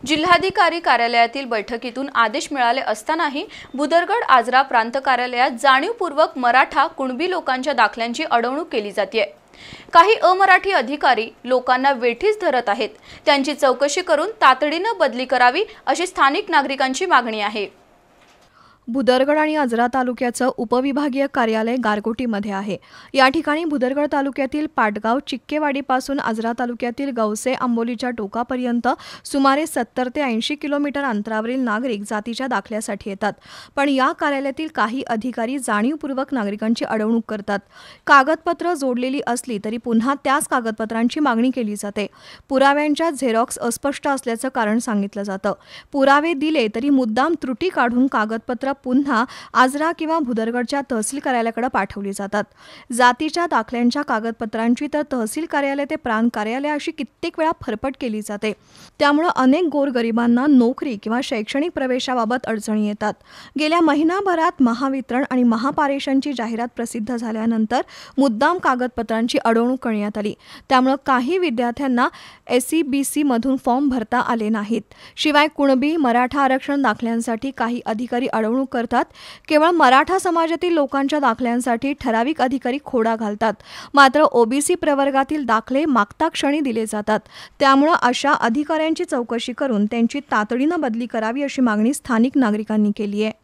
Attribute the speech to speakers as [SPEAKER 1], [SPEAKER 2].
[SPEAKER 1] जिल्हाधिकारी कार्यालयातील बैठकीतून आदेश मिळाले असतानाही भुदरगड आजरा प्रांत कार्यालयात जाणीवपूर्वक मराठा कुणबी लोकांच्या दाखल्यांची अडवणूक केली जाते। काही अमराठी अधिकारी लोकांना वेठीस धरत आहेत। त्यांची चौकशी करून तातडीने बदली करावी अशी स्थानिक नागरिकांची मागणी आहे।
[SPEAKER 2] भुदरगड आणि आजरा तालुक्याचं उपविभागीय कार्यालय गारगोटीमध्ये आहे। या ठिकाणी भुदरगड तालुक्यातील पाटगाव चिक्केवाडीपासून आजरा तालुक्यातील गवसे आंबोलीच्या टोकापर्यंत सुमारे 70 ते 80 किलोमीटर अंतरावरील नागरिक जातीच्या दाखल्यासाठी येतात। पण या कार्यालयातील काही अधिकारी जाणीवपूर्वक नागरिकांची अडवणूक करतात। कागदपत्र जोडलेली असली तरी पुन्हा त्याच कागदपत्रांची मागणी केली जाते। पुराव्यांच्या झेरॉक्स अस्पष्ट असल्याचं कारण सांगितलं जातं। पुरावे दिले तरी मुद्दाम त्रुटी काढून कागदपत्र पुन्हा आजरा किंवा भुदरगडच्या तहसील कार्यालयाकडे पाठवली जातात। जातीच्या दाखल्यांच्या कागदपत्रांची तर तहसील कार्यालय ते प्रांत कार्यालय अशी कित्येक वेळा फरफट केली जाते। त्यामुळे अनेक गोरगरिबांना नोकरी किंवा शैक्षणिक प्रवेशाबाबत अडचणी येतात। गेल्या महिनाभरात महावितरण आणि महापारेषणची जाहिरात प्रसिद्ध झाल्यानंतर मुद्दाम कागदपत्रांची अडवणूक करण्यात आली। त्यामुळे काही विद्यार्थ्यांना SEBC मधून फॉर्म भरता आले नाहीत। शिवाय कुणबी मराठा आरक्षण दाखल्यांसाठी काही अधिकारी अडवणूक करतात। केवळ मराठा समाजातील लोकांच्या दाखल्यांसाठी ठराविक अधिकारी खोडा घालतात। मात्र OBC प्रवर्गातील दाखले मागता क्षणी दिले जातात। त्यामुळे अशा अधिकाऱ्यांची चौकशी करून त्यांची तातडीने बदली करावी अशी मागणी स्थानिक नागरिकांनी केली आहे।